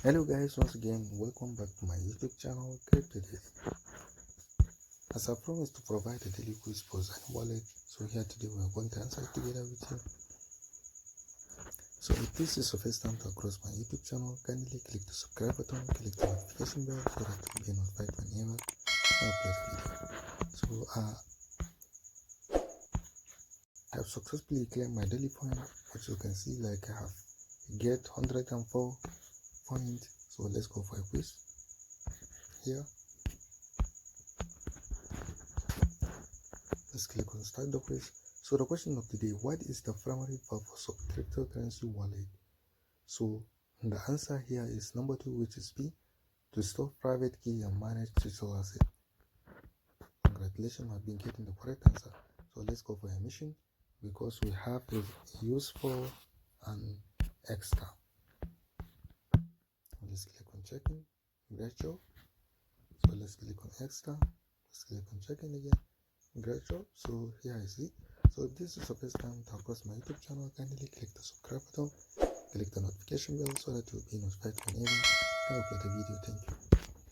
Hello guys, once again welcome back to my YouTube channel XENEA. As I promised to provide a daily quiz for XENEA Wallet, so here today we are going to answer it together with you. So if this is your first time to cross my YouTube channel, kindly click the subscribe button, click the notification bell so that you will be notified whenever I upload a video. So I have successfully claimed my daily point, which you can see like I have get 104 points. So let's go for a quiz here. Let's click on start the quiz. So the question of the day, what is the primary purpose of cryptocurrency wallet? So the answer here is number 2, which is B, to store private key and manage digital asset. Congratulations, I've been getting the correct answer. So let's go for a mission because we have a useful and extra. Let's click on checking. Great job. So let's click on extra. Let's click on checking again. Great job. So here is it. So if this is the first time to cross my YouTube channel, kindly click the subscribe button, click the notification bell so that you'll be notified whenever I upload a video. Thank you.